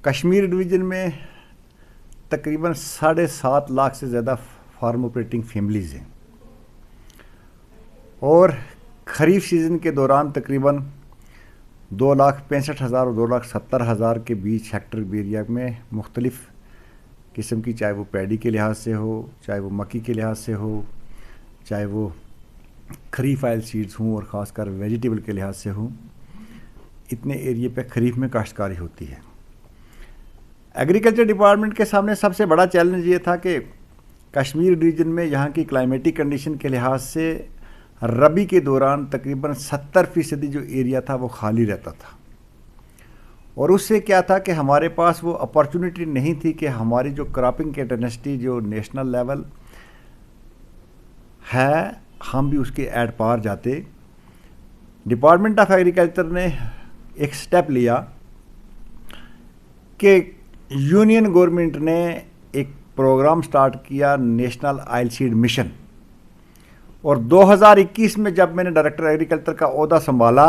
Kashmir division में तकरीबन 7.5 लाख से ज़्यादा फार्म ऑपरेटिंग फैमिलीज़ हैं और ख़रीफ सीज़न के दौरान तकरीबन 2,65,000 और 2,70,000 के बीच हेक्टर एरिया में मुख्तलिफ़ किस्म की, चाहे वो पैडी के लिहाज से हो, चाहे वो मक्की के लिहाज से हो, चाहे वो खरीफ ऑयल सीड्स हों और ख़ासकर वेजिटेबल के लिहाज से हों, इतने एरिए पे खरीफ में काश्तकारी होती है। एग्रीकल्चर डिपार्टमेंट के सामने सबसे बड़ा चैलेंज ये था कि कश्मीर रीजन में यहाँ की क्लाइमेटिक कंडीशन के लिहाज से रबी के दौरान तकरीबन 70% जो एरिया था वो खाली रहता था और उससे क्या था कि हमारे पास वो अपॉर्चुनिटी नहीं थी कि हमारी जो क्रॉपिंग के इंटेंसिटी जो नेशनल लेवल है हम भी उसके एड पार जाते। डिपार्टमेंट ऑफ एग्रीकल्चर ने एक स्टेप लिया कि यूनियन गवर्नमेंट ने एक प्रोग्राम स्टार्ट किया, नेशनल ऑयल सीड मिशन, और 2021 में जब मैंने डायरेक्टर एग्रीकल्चर का ओहदा संभाला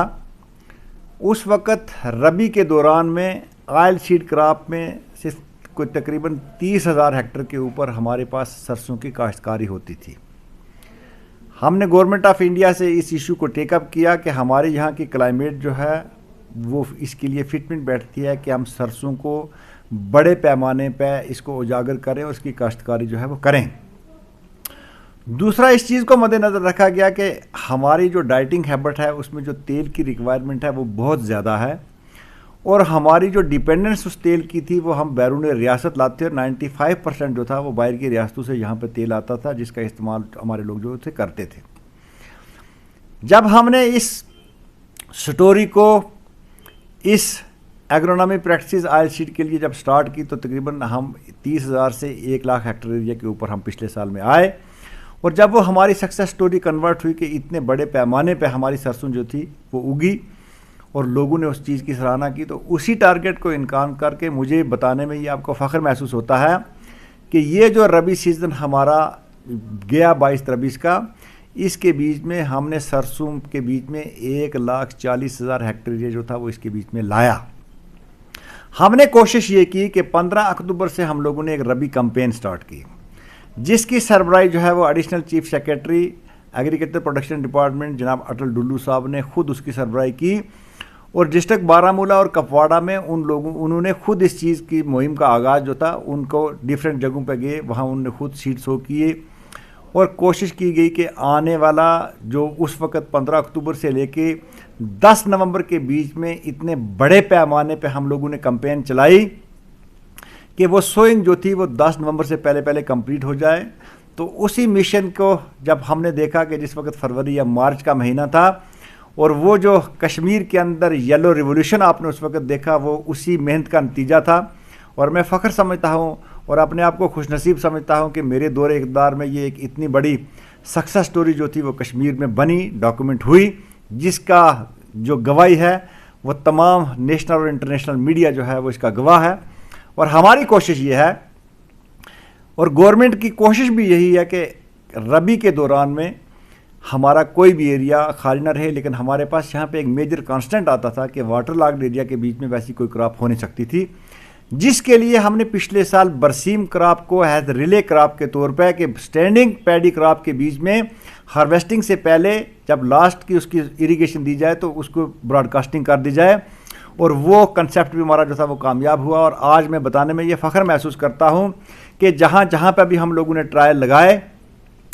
उस वक़्त रबी के दौरान में ऑयल सीड क्रॉप में सिर्फ कोई तकरीबन 30,000 हेक्टर के ऊपर हमारे पास सरसों की काश्तकारी होती थी। हमने गवर्नमेंट ऑफ इंडिया से इस इशू को टेकअप किया कि हमारे यहाँ की क्लाइमेट जो है वो इसके लिए फिटमेंट बैठती है कि हम सरसों को बड़े पैमाने पर इसको उजागर करें और उसकी काश्तकारी जो है वो करें। दूसरा, इस चीज़ को मद्देनज़र रखा गया कि हमारी जो डाइटिंग हैबिट है उसमें जो तेल की रिक्वायरमेंट है वो बहुत ज़्यादा है और हमारी जो डिपेंडेंस उस तेल की थी वो हम बैरून रियासत लाते और 95% जो था वो बाहर की रियासतों से यहाँ पे तेल आता था जिसका इस्तेमाल हमारे लोग जो थे करते थे। जब हमने इस स्टोरी को इस एग्रोनॉमी प्रैक्टिस ऑयल सीड के लिए जब स्टार्ट की तो तकरीबन हम 30,000 से 1 लाख हेक्टर एरिया के ऊपर हम पिछले साल में आए और जब वो हमारी सक्सेस स्टोरी कन्वर्ट हुई कि इतने बड़े पैमाने पे हमारी सरसों जो थी वो उगी और लोगों ने उस चीज़ की सराहना की, तो उसी टारगेट को इनकार करके मुझे बताने में ये आपको फ़ख्र महसूस होता है कि ये जो रबी सीज़न हमारा गया 22-23 का, इसके बीच में हमने सरसों के बीच में 1,40,000 हेक्टर एरिया जो था वो इसके बीच में लाया। हमने कोशिश ये की कि 15 अक्टूबर से हम लोगों ने एक रबी कैंपेन स्टार्ट की जिसकी सरबराही जो है वो additional chief secretary agriculture production department जनाब अटल डुल्लू साहब ने खुद उसकी सरबराही की और डिस्ट्रिक्ट बारामूला और कपवाड़ा में उन्होंने खुद इस चीज़ की मुहिम का आगाज़ जो था उनको डिफरेंट जगहों पर गए, वहाँ उन्होंने खुद सीड शो किए और कोशिश की गई कि आने वाला जो उस वक़्त 15 अक्टूबर से लेके 10 नवंबर के बीच में इतने बड़े पैमाने पे हम लोगों ने कैंपेन चलाई कि वो सोइंग जो थी वो 10 नवंबर से पहले पहले कंप्लीट हो जाए। तो उसी मिशन को जब हमने देखा कि जिस वक्त फरवरी या मार्च का महीना था और वो जो कश्मीर के अंदर येलो रिवॉल्यूशन आपने उस वक्त देखा वो उसी मेहनत का नतीजा था और मैं फ़ख्र समझता हूँ और अपने आप को खुशनसीब समझता हूँ कि मेरे दौरे इक़्तिदार में ये एक इतनी बड़ी सक्सेस स्टोरी जो थी वो कश्मीर में बनी, डॉक्यूमेंट हुई, जिसका जो गवाही है वो तमाम नेशनल और इंटरनेशनल मीडिया जो है वो इसका गवाह है। और हमारी कोशिश ये है और गवर्नमेंट की कोशिश भी यही है कि रबी के दौरान में हमारा कोई भी एरिया खाली ना रहे, लेकिन हमारे पास यहाँ पे एक मेजर कांस्टेंट आता था कि वाटर लॉग्ड एरिया के बीच में वैसी कोई क्रॉप हो नहीं सकती थी, जिसके लिए हमने पिछले साल बरसीम क्रॉप को हैज़ रिले क्रॉप के तौर पर कि स्टैंडिंग पैडी क्रॉप के बीच में हार्वेस्टिंग से पहले जब लास्ट की उसकी इरीगेशन दी जाए तो उसको ब्रॉडकास्टिंग कर दी जाए और वो कंसेप्ट भी हमारा जो था वो कामयाब हुआ। और आज मैं बताने में ये फ़ख्र महसूस करता हूँ कि जहाँ जहाँ पर भी हम लोगों ने ट्रायल लगाए,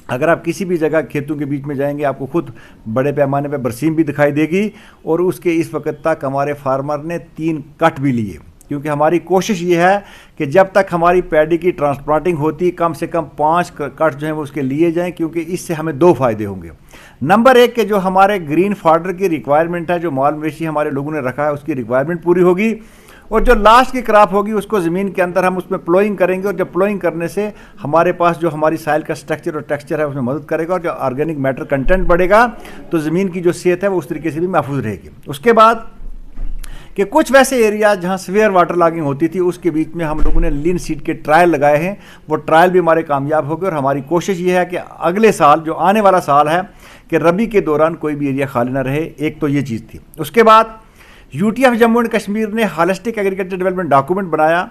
अगर आप किसी भी जगह खेतों के बीच में जाएंगे आपको खुद बड़े पैमाने पर बरसीम भी दिखाई देगी और उसके इस वक्त तक हमारे फार्मर ने 3 कट भी लिए, क्योंकि हमारी कोशिश ये है कि जब तक हमारी पैडी की ट्रांसप्लांटिंग होती कम से कम 5 कट जो हैं वो उसके लिए जाएं, क्योंकि इससे हमें 2 फ़ायदे होंगे। नंबर 1 के जो हमारे ग्रीन फॉडर की रिक्वायरमेंट है, जो माल मवेशी हमारे लोगों ने रखा है उसकी रिक्वायरमेंट पूरी होगी और जो लास्ट की क्रॉप होगी उसको ज़मीन के अंदर हम उसमें प्लोइंग करेंगे और जब प्लोइंग करने से हमारे पास जो हमारी साइल का स्ट्रक्चर और टेक्सचर है उसमें मदद करेगा और जो ऑर्गेनिक मैटर कंटेंट बढ़ेगा तो ज़मीन की जो सेहत है वो उस तरीके से भी महफूज रहेगी। उसके बाद कि कुछ वैसे एरिया जहां सीवियर वाटर लॉगिंग होती थी उसके बीच में हम लोगों ने लीन सीड के ट्रायल लगाए हैं, वो ट्रायल भी हमारे कामयाब हो गए और हमारी कोशिश ये है कि अगले साल जो आने वाला साल है कि रबी के दौरान कोई भी एरिया खाली ना रहे। एक तो ये चीज़ थी। उसके बाद UT of Jammu and Kashmir ने हॉलिस्टिक एग्रीकल्चर डेवलपमेंट डॉक्यूमेंट बनाया।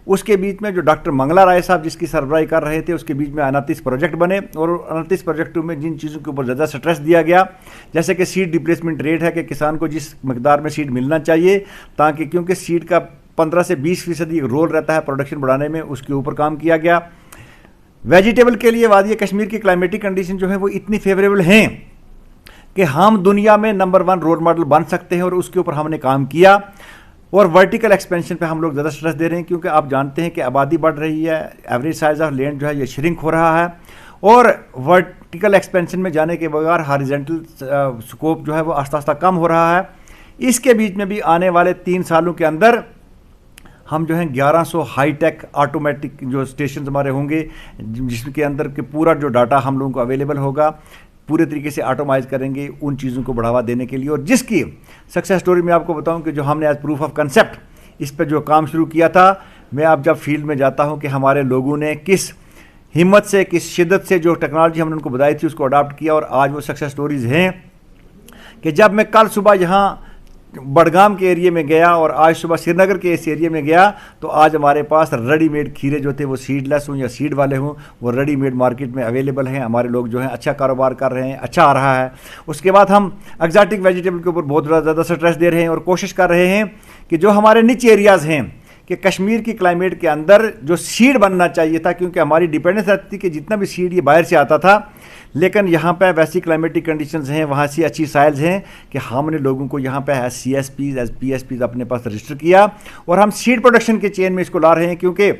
उसके बीच में जो डॉक्टर मंगला राय साहब जिसकी सरबराही कर रहे थे, उसके बीच में 29 प्रोजेक्ट बने, और 29 प्रोजेक्टों में जिन चीज़ों के ऊपर ज़्यादा स्ट्रेस दिया गया, जैसे कि सीड रिप्लेसमेंट रेट है कि किसान को जिस मकदार में सीड मिलना चाहिए, ताकि क्योंकि सीड का 15 से 20% रोल रहता है प्रोडक्शन बढ़ाने में, उसके ऊपर काम किया गया। वेजिटेबल के लिए वादी कश्मीर की क्लाइमेटिक कंडीशन जो है वो इतनी फेवरेबल हैं कि हम दुनिया में नंबर 1 रोल मॉडल बन सकते हैं, और उसके ऊपर हमने काम किया। और वर्टिकल एक्सपेंशन पे हम लोग ज़्यादा स्ट्रेस दे रहे हैं, क्योंकि आप जानते हैं कि आबादी बढ़ रही है, एवरेज साइज ऑफ लैंड जो है ये श्रिंक हो रहा है, और वर्टिकल एक्सपेंशन में जाने के बगैर हॉरिजॉन्टल स्कोप जो है वो आस्ता आस्ता कम हो रहा है। इसके बीच में भी आने वाले 3 सालों के अंदर हम जो हैं 1100 हाईटेक ऑटोमेटिक जो स्टेशन हमारे होंगे, जिसके अंदर के पूरा जो डाटा हम लोगों को अवेलेबल होगा, पूरे तरीके से ऑटोमाइज करेंगे उन चीज़ों को बढ़ावा देने के लिए। और जिसकी सक्सेस स्टोरी मैं आपको बताऊं कि जो हमने आज प्रूफ ऑफ कंसेप्ट इस पर जो काम शुरू किया था, मैं अब जब फील्ड में जाता हूं कि हमारे लोगों ने किस हिम्मत से, किस शिद्दत से जो टेक्नोलॉजी हमने उनको बताई थी उसको अडॉप्ट किया, और आज वो सक्सेस स्टोरीज़ हैं कि जब मैं कल सुबह यहाँ बडगाम के एरिया में गया और आज सुबह श्रीनगर के इस एरिया में गया, तो आज हमारे पास रेडीमेड खीरे जो थे वो सीडलेस हों या सीड वाले हों, वो रेडीमेड मार्केट में अवेलेबल हैं। हमारे लोग जो हैं अच्छा कारोबार कर रहे हैं, अच्छा आ रहा है। उसके बाद हम एक्जॉटिक वेजिटेबल के ऊपर बहुत ज़्यादा स्ट्रेस दे रहे हैं और कोशिश कर रहे हैं कि जो हमारे निच एरियाज़ हैं कि कश्मीर की क्लाइमेट के अंदर जो सीड बनना चाहिए था, क्योंकि हमारी डिपेंडेंस रहती थी कि जितना भी सीड ये बाहर से आता था, लेकिन यहाँ पे वैसी क्लाइमेटिक कंडीशंस हैं, वहाँ से अच्छी साइल्स हैं कि हमने लोगों को यहाँ पे एज CSPs एज PSPs अपने पास रजिस्टर किया, और हम सीड प्रोडक्शन के चेन में इसको ला रहे हैं। क्योंकि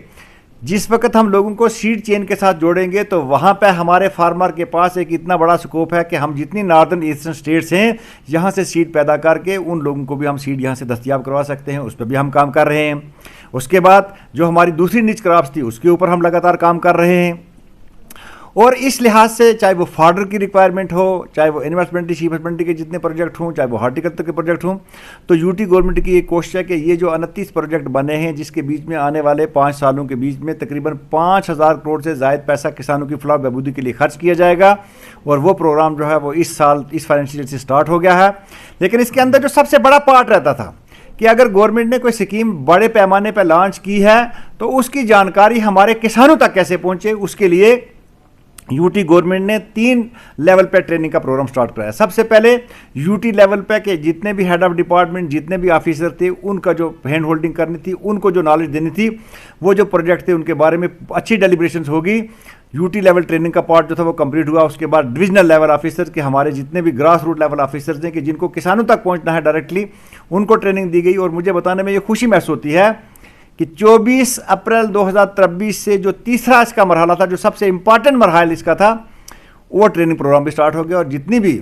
जिस वक्त हम लोगों को सीड चेन के साथ जोड़ेंगे तो वहाँ पे हमारे फार्मर के पास एक इतना बड़ा स्कोप है कि हम जितनी नॉर्दर्न ईस्टर्न स्टेट्स हैं यहाँ से सीड पैदा करके उन लोगों को भी हम सीड यहाँ से दस्तियाब करवा सकते हैं। उस पर भी हम काम कर रहे हैं। उसके बाद जो हमारी दूसरी निच क्रॉप्स थी उसके ऊपर हम लगातार काम कर रहे हैं, और इस लिहाज से चाहे वो फॉडर की रिक्वायरमेंट हो, चाहे वो इन्वेस्टमेंट शीप हस्बेंड्री के जितने प्रोजेक्ट हों, चाहे वो हॉर्टिकल्चर के प्रोजेक्ट हों, तो यूटी गवर्नमेंट की एक कोशिश है कि ये जो 29 प्रोजेक्ट बने हैं, जिसके बीच में आने वाले 5 सालों के बीच में तकरीबन 5000 करोड़ से ज़ायद पैसा किसानों की फलाह बहबूदी के लिए खर्च किया जाएगा। और वो प्रोग्राम जो है वो इस साल इस फाइनेंशियल ईयर से स्टार्ट हो गया है। लेकिन इसके अंदर जो सबसे बड़ा पार्ट रहता था कि अगर गवर्नमेंट ने कोई स्कीम बड़े पैमाने पर लॉन्च की है तो उसकी जानकारी हमारे किसानों तक कैसे पहुँचे, उसके लिए यूटी गवर्नमेंट ने 3 लेवल पे ट्रेनिंग का प्रोग्राम स्टार्ट कराया। सबसे पहले यूटी लेवल पे के जितने भी हेड ऑफ डिपार्टमेंट, जितने भी ऑफिसर थे, उनका जो हैंड होल्डिंग करनी थी, उनको जो नॉलेज देनी थी, वो जो प्रोजेक्ट थे उनके बारे में अच्छी डेलिब्रेशंस होगी। यूटी लेवल ट्रेनिंग का पार्ट जो था वो कंप्लीट हुआ। उसके बाद डिविजनल लेवल ऑफिसर के हमारे जितने भी ग्रास रूट लेवल ऑफिसर्स हैं कि जिनको किसानों तक पहुँचना है डायरेक्टली, उनको ट्रेनिंग दी गई। और मुझे बताने में ये खुशी महसूस होती है कि 24 अप्रैल 2023 से जो तीसरा इसका मरहला था, जो सबसे इंपॉर्टेंट मरहला इसका था, वो ट्रेनिंग प्रोग्राम भी स्टार्ट हो गया। और जितनी भी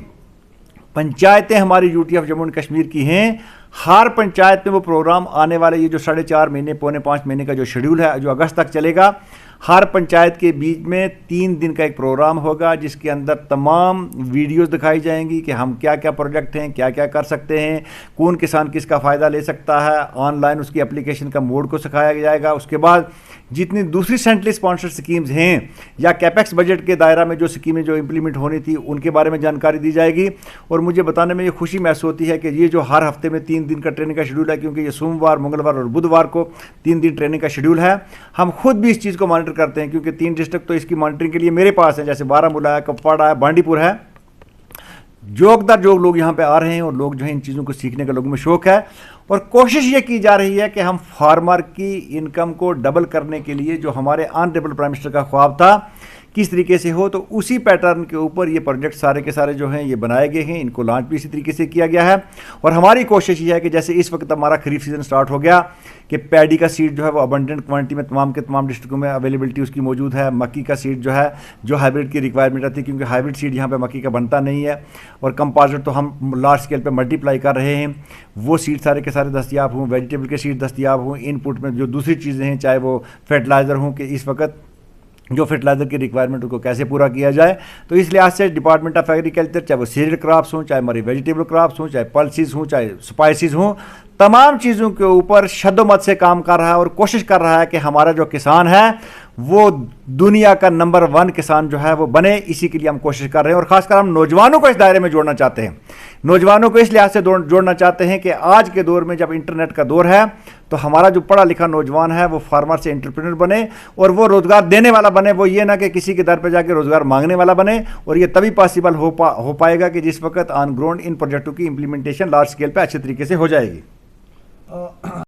पंचायतें हमारी UT of Jammu and Kashmir की हैं, हर पंचायत में वो प्रोग्राम आने वाले ये जो 4.5 महीने, पौने 5 महीने का जो शेड्यूल है, जो अगस्त तक चलेगा, हर पंचायत के बीच में 3 दिन का एक प्रोग्राम होगा, जिसके अंदर तमाम वीडियोस दिखाई जाएंगी कि हम क्या क्या प्रोजेक्ट हैं, क्या क्या कर सकते हैं, कौन किसान किसका फ़ायदा ले सकता है। ऑनलाइन उसकी एप्लीकेशन का मोड को सिखाया जाएगा। उसके बाद जितनी दूसरी सेंट्रली स्पॉन्सर्ड स्कीम्स हैं या कैपेक्स बजट के दायरा में जो स्कीमें जो इम्प्लीमेंट होनी थी, उनके बारे में जानकारी दी जाएगी। और मुझे बताने में ये खुशी महसूस होती है कि ये जो हर हफ्ते में 3 दिन का ट्रेनिंग का शेड्यूल है, क्योंकि ये सोमवार, मंगलवार और बुधवार को 3 दिन ट्रेनिंग का शेड्यूल है। हम खुद भी इस चीज़ को मॉनिटर करते हैं, क्योंकि 3 डिस्ट्रिक्ट तो इसकी मॉनिटरिंग के लिए मेरे पास है, जैसे बारामूला है, कुपवाड़ा है, बांडीपुर है। जोगदार जो लोग यहाँ पे आ रहे हैं और लोग जो है इन चीज़ों को सीखने का लोगों में शौक है। और कोशिश ये की जा रही है कि हम फार्मर की इनकम को डबल करने के लिए जो हमारे ऑनरेबल प्राइम मिनिस्टर का ख्वाब था किस तरीके से हो, तो उसी पैटर्न के ऊपर ये प्रोजेक्ट सारे के सारे जो हैं ये बनाए गए हैं। इनको लॉन्च भी इसी तरीके से किया गया है। और हमारी कोशिश ये है कि जैसे इस वक्त हमारा खरीफ सीज़न स्टार्ट हो गया कि पैडी का सीड जो है वो अबंडेंट क्वांटिटी में तमाम के तमाम डिस्ट्रिक्टों में अवेलेबिलिटी उसकी मौजूद है। मक्की का सीड जो है, जो हाइब्रिड की रिक्वायरमेंट रहती है, क्योंकि हाइब्रिड सीड यहाँ पर मक्की का बनता नहीं है, और कंपोजिट तो हम लार्ज स्केल पर मल्टीप्लाई कर रहे हैं। वो सीड सारे के सारे दस्तियाब हों, वेजिटेबल के सीड दस्तियाब हों, इनपुट में जो दूसरी चीज़ें हैं, चाहे वो फर्टिलाइज़र हों कि इस वक्त जो फर्टिलाइजर की रिक्वायरमेंट को कैसे पूरा किया जाए। तो इस लिहाज से डिपार्टमेंट ऑफ एग्रीकल्चर, चाहे वो सीरियल क्रॉप्स हों, चाहे हमारी वेजिटेबल क्रॉप्स हों, चाहे पल्सेस हों, चाहे स्पाइसेस हों, तमाम चीज़ों के ऊपर शद्दोमत से काम कर रहा है और कोशिश कर रहा है कि हमारा जो किसान है वो दुनिया का नंबर 1 किसान जो है वो बने, इसी के लिए हम कोशिश कर रहे हैं। और खासकर हम नौजवानों को इस दायरे में जोड़ना चाहते हैं। नौजवानों को इस लिहाज से जोड़ना चाहते हैं कि आज के दौर में जब इंटरनेट का दौर है तो हमारा जो पढ़ा लिखा नौजवान है वो फार्मर से एंटरप्रेन्योर बने और वो रोजगार देने वाला बने, वो ये ना कि किसी के दर पे जाके रोजगार मांगने वाला बने। और ये तभी पॉसिबल हो पाएगा कि जिस वक्त ऑन ग्राउंड इन प्रोजेक्टों की इंप्लीमेंटेशन लार्ज स्केल पे अच्छे तरीके से हो जाएगी।